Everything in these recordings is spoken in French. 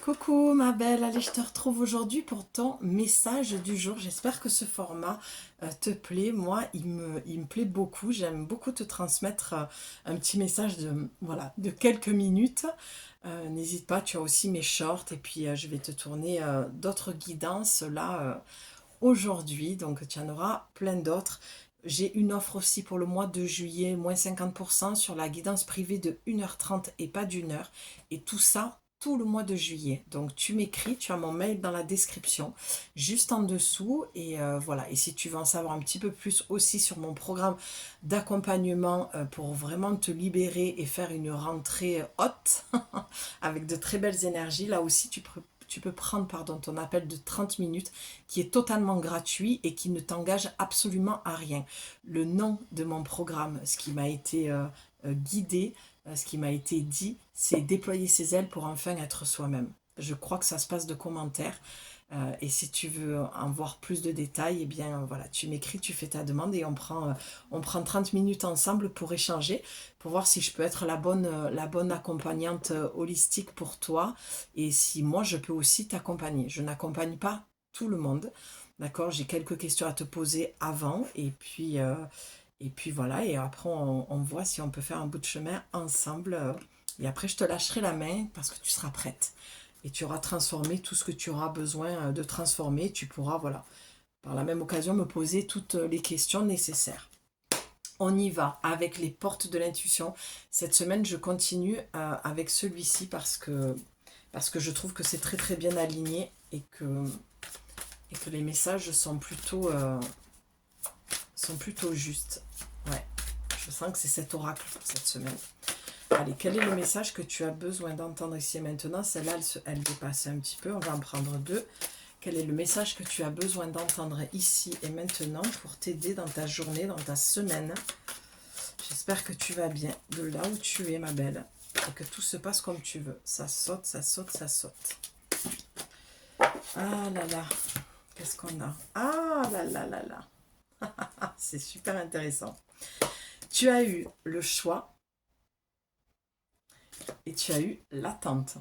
Coucou ma belle, allez je te retrouve aujourd'hui pour ton message du jour. J'espère que ce format te plaît. Moi il me plaît beaucoup, j'aime beaucoup te transmettre un petit message de, voilà, de quelques minutes. N'hésite pas, tu as aussi mes shorts et puis je vais te tourner d'autres guidances là aujourd'hui, donc tu en auras plein d'autres. J'ai une offre aussi pour le mois de juillet, moins 50% sur la guidance privée de 1h30 et pas d'1 heure. Et tout ça, tout le mois de juillet. Donc tu m'écris, tu as mon mail dans la description, juste en dessous. Et voilà, et si tu veux en savoir un petit peu plus aussi sur mon programme d'accompagnement pour vraiment te libérer et faire une rentrée haute, avec de très belles énergies, là aussi tu peux prendre ton appel de 30 minutes qui est totalement gratuit et qui ne t'engage absolument à rien. Le nom de mon programme, ce qui m'a été guidé, ce qui m'a été dit, c'est déployer ses ailes pour enfin être soi-même. Je crois que ça se passe de commentaires. Et si tu veux en voir plus de détails, eh bien voilà, tu m'écris, tu fais ta demande et on prend 30 minutes ensemble pour échanger, pour voir si je peux être la bonne accompagnante holistique pour toi et si moi je peux aussi t'accompagner. Je n'accompagne pas tout le monde, d'accord? J'ai quelques questions à te poser avant et puis voilà, et après on voit si on peut faire un bout de chemin ensemble. Et après je te lâcherai la main parce que tu seras prête et tu auras transformé tout ce que tu auras besoin de transformer. Tu pourras, voilà, par la même occasion, me poser toutes les questions nécessaires. On y va avec les portes de l'intuition. Cette semaine, je continue avec celui-ci parce que je trouve que c'est très très bien aligné et que les messages sont plutôt justes. Ouais, je sens que c'est cet oracle pour cette semaine. Allez, quel est le message que tu as besoin d'entendre ici et maintenant? Celle-là, elle dépasse un petit peu. On va en prendre deux. Quel est le message que tu as besoin d'entendre ici et maintenant pour t'aider dans ta journée, dans ta semaine? J'espère que tu vas bien de là où tu es, ma belle, et que tout se passe comme tu veux. Ça saute, ça saute, ça saute. Ah là là, qu'est-ce qu'on a? Ah là là là là. C'est super intéressant. Tu as eu le choix et tu as eu l'attente.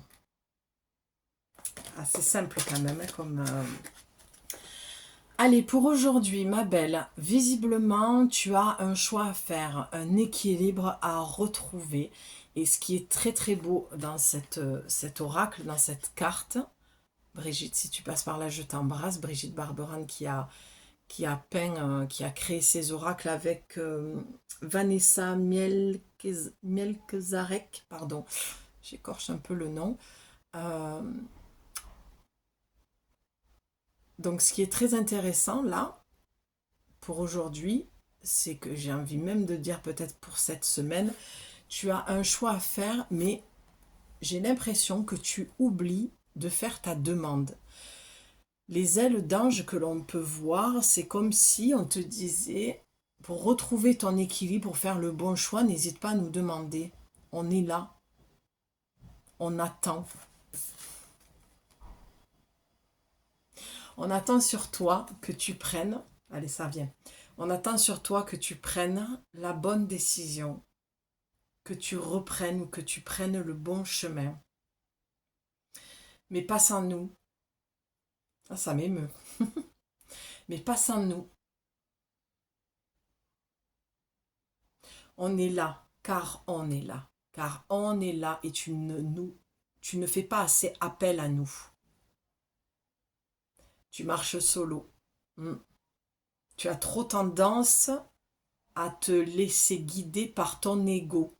Assez simple quand même, hein, comme... Allez, pour aujourd'hui, ma belle, visiblement, tu as un choix à faire, un équilibre à retrouver. Et ce qui est très très beau dans cet oracle, dans cette carte, Brigitte, si tu passes par là, je t'embrasse. Brigitte Barberan qui a créé ces oracles avec Vanessa Mielkezarek, pardon, j'écorche un peu le nom. Euh, donc ce qui est très intéressant là, pour aujourd'hui, c'est que j'ai envie même de dire peut-être pour cette semaine, tu as un choix à faire, mais j'ai l'impression que tu oublies de faire ta demande. Les ailes d'ange que l'on peut voir, c'est comme si on te disait, pour retrouver ton équilibre, pour faire le bon choix, n'hésite pas à nous demander. On est là, on attend. On attend sur toi que tu prennes, allez ça vient, on attend sur toi que tu prennes la bonne décision, que tu reprennes ou que tu prennes le bon chemin. Mais pas sans nous. Ah, ça m'émeut. Mais pas sans nous. On est là, car on est là. Car on est là et tu ne fais pas assez appel à nous. Tu marches solo. Tu as trop tendance à te laisser guider par ton ego.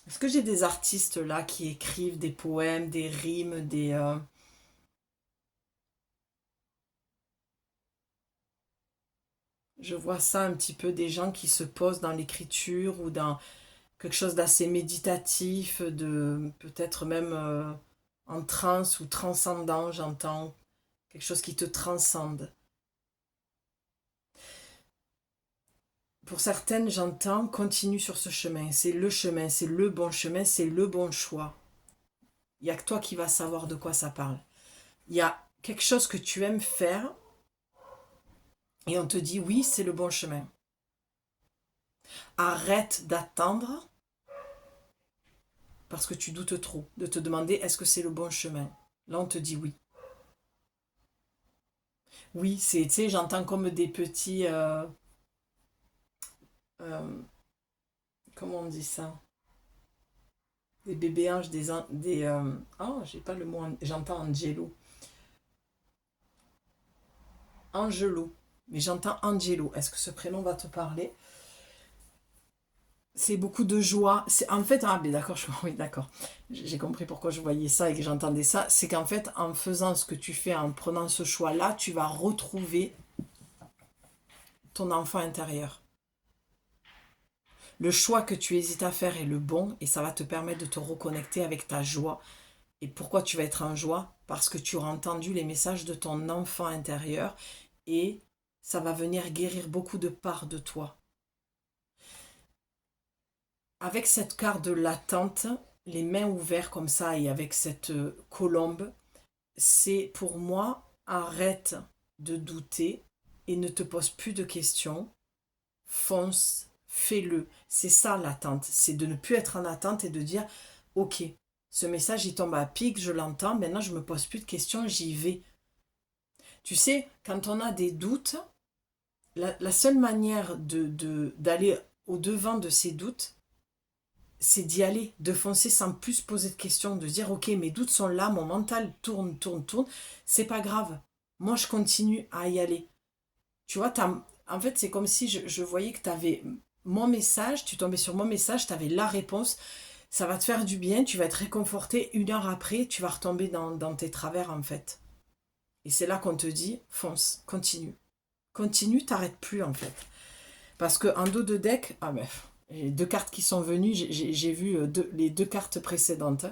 Est-ce que j'ai des artistes là qui écrivent des poèmes, des rimes, Je vois ça un petit peu des gens qui se posent dans l'écriture ou dans quelque chose d'assez méditatif, de peut-être même en transe ou transcendant, j'entends. Quelque chose qui te transcende. Pour certaines, j'entends continue sur ce chemin, c'est le bon chemin, c'est le bon choix. Il n'y a que toi qui vas savoir de quoi ça parle. Il y a quelque chose que tu aimes faire et on te dit oui, c'est le bon chemin. Arrête d'attendre parce que tu doutes trop, de te demander est-ce que c'est le bon chemin. Là, on te dit oui. Oui, c'est, tu sais, j'entends comme des petits... euh, comment on dit ça? Des bébés anges, oh, j'ai pas le mot, j'entends Angelo. Angelo. Mais j'entends Angelo. Est-ce que ce prénom va te parler? C'est beaucoup de joie. C'est en fait, ah mais d'accord, oui, d'accord. J'ai compris pourquoi je voyais ça et que j'entendais ça. C'est qu'en fait, en faisant ce que tu fais, en prenant ce choix-là, tu vas retrouver ton enfant intérieur. Le choix que tu hésites à faire est le bon et ça va te permettre de te reconnecter avec ta joie. Et pourquoi tu vas être en joie? Parce que tu auras entendu les messages de ton enfant intérieur et ça va venir guérir beaucoup de parts de toi. Avec cette carte de l'attente, les mains ouvertes comme ça et avec cette colombe, c'est pour moi, arrête de douter et ne te pose plus de questions, fonce, fais-le. C'est ça l'attente, c'est de ne plus être en attente et de dire, ok, ce message il tombe à pic, je l'entends, maintenant je ne me pose plus de questions, j'y vais. Tu sais, quand on a des doutes, la seule manière d'aller au-devant de ces doutes, c'est d'y aller, de foncer sans plus poser de questions, de dire ok, mes doutes sont là, mon mental tourne, tourne, tourne, c'est pas grave. Moi, je continue à y aller. Tu vois, en fait, c'est comme si je voyais que tu avais mon message, tu tombais sur mon message, tu avais la réponse, ça va te faire du bien, tu vas être réconforté, 1 heure après, tu vas retomber dans tes travers en fait. Et c'est là qu'on te dit, fonce, continue. Continue, t'arrêtes plus en fait. Parce qu'en dos de deck, ah ben, les 2 cartes qui sont venues, j'ai vu les 2 cartes précédentes.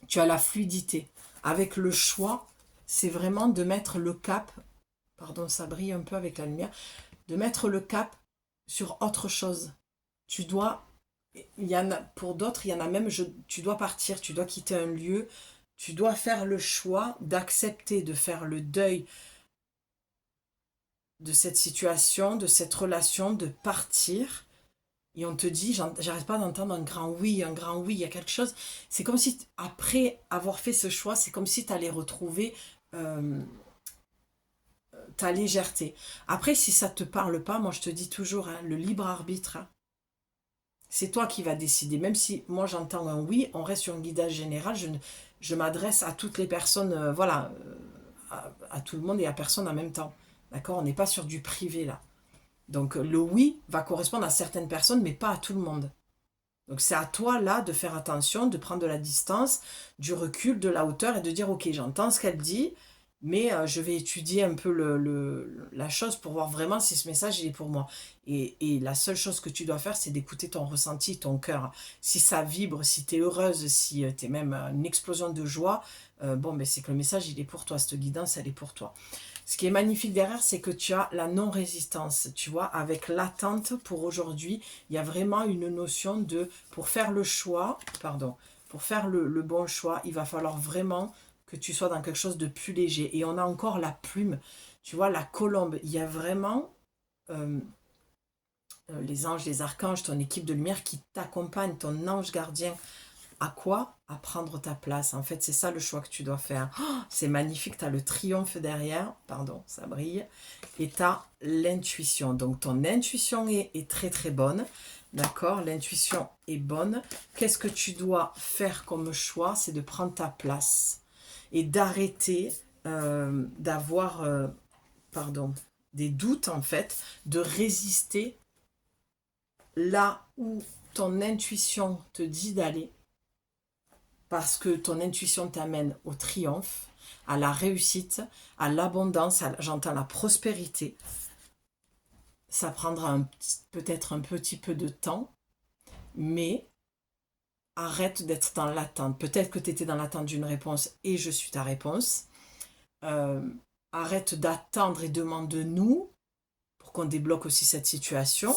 Tu as la fluidité. Avec le choix, c'est vraiment de mettre le cap, pardon, ça brille un peu avec la lumière, de mettre le cap sur autre chose. Tu dois, il y en a, pour d'autres, il y en a même, tu dois partir, tu dois quitter un lieu, tu dois faire le choix d'accepter de faire le deuil de cette situation, de cette relation, de partir. Et on te dit, j'arrête pas d'entendre un grand oui, il y a quelque chose. C'est comme si, après avoir fait ce choix, c'est comme si tu allais retrouver euh, ta légèreté. Après, si ça te parle pas, moi je te dis toujours, hein, le libre arbitre, hein, c'est toi qui vas décider. Même si moi j'entends un oui, on reste sur un guidage général, je m'adresse à toutes les personnes, voilà, à tout le monde et à personne en même temps. D'accord? On n'est pas sur du privé là. Donc le oui va correspondre à certaines personnes, mais pas à tout le monde. Donc c'est à toi là de faire attention, de prendre de la distance, du recul, de la hauteur et de dire ok, j'entends ce qu'elle dit, mais je vais étudier un peu la chose pour voir vraiment si ce message il est pour moi. Et la seule chose que tu dois faire, c'est d'écouter ton ressenti, ton cœur. Si ça vibre, si tu es heureuse, si tu es même une explosion de joie, bon, ben, c'est que le message il est pour toi, cette guidance elle est pour toi. Ce qui est magnifique derrière, c'est que tu as la non-résistance, tu vois, avec l'attente pour aujourd'hui, il y a vraiment une notion de, pour faire le choix, pardon, pour faire le bon choix, il va falloir vraiment que tu sois dans quelque chose de plus léger. Et on a encore la plume, tu vois, la colombe, il y a vraiment les anges, les archanges, ton équipe de lumière qui t'accompagne, ton ange gardien. À quoi? À prendre ta place. En fait, c'est ça le choix que tu dois faire. Oh, c'est magnifique, tu as le triomphe derrière. Pardon, ça brille. Et tu as l'intuition. Donc, ton intuition est très très bonne. D'accord? L'intuition est bonne. Qu'est-ce que tu dois faire comme choix? C'est de prendre ta place. Et d'arrêter d'avoir pardon, des doutes, en fait. De résister là où ton intuition te dit d'aller. Parce que ton intuition t'amène au triomphe, à la réussite, à l'abondance, j'entends la prospérité. Ça prendra peut-être un petit peu de temps, mais arrête d'être dans l'attente. Peut-être que tu étais dans l'attente d'une réponse et je suis ta réponse. Arrête d'attendre et demande-nous pour qu'on débloque aussi cette situation,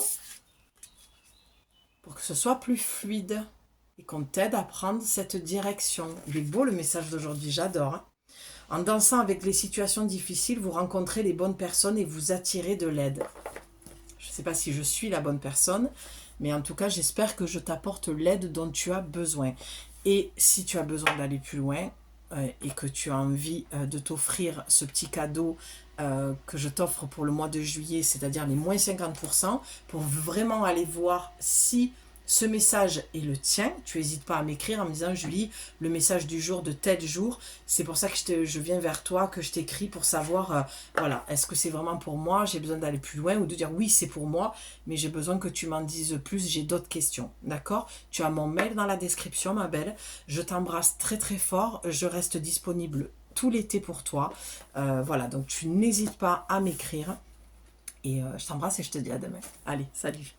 pour que ce soit plus fluide. Et qu'on t'aide à prendre cette direction. Il est beau le message d'aujourd'hui, j'adore. Hein. En dansant avec les situations difficiles, vous rencontrez les bonnes personnes et vous attirez de l'aide. Je ne sais pas si je suis la bonne personne, Mais en tout cas, j'espère que je t'apporte l'aide dont tu as besoin. Et si tu as besoin d'aller plus loin et que tu as envie de t'offrir ce petit cadeau que je t'offre pour le mois de juillet, c'est-à-dire les moins 50%, pour vraiment aller voir si ce message est le tien, tu n'hésites pas à m'écrire en me disant Julie, le message du jour de tel jour, c'est pour ça que je viens vers toi, que je t'écris pour savoir, voilà, est-ce que c'est vraiment pour moi, j'ai besoin d'aller plus loin, ou de dire oui c'est pour moi, mais j'ai besoin que tu m'en dises plus, j'ai d'autres questions, d'accord? Tu as mon mail dans la description ma belle, je t'embrasse très très fort, je reste disponible tout l'été pour toi, voilà, donc tu n'hésites pas à m'écrire, et je t'embrasse et je te dis à demain. Allez, salut!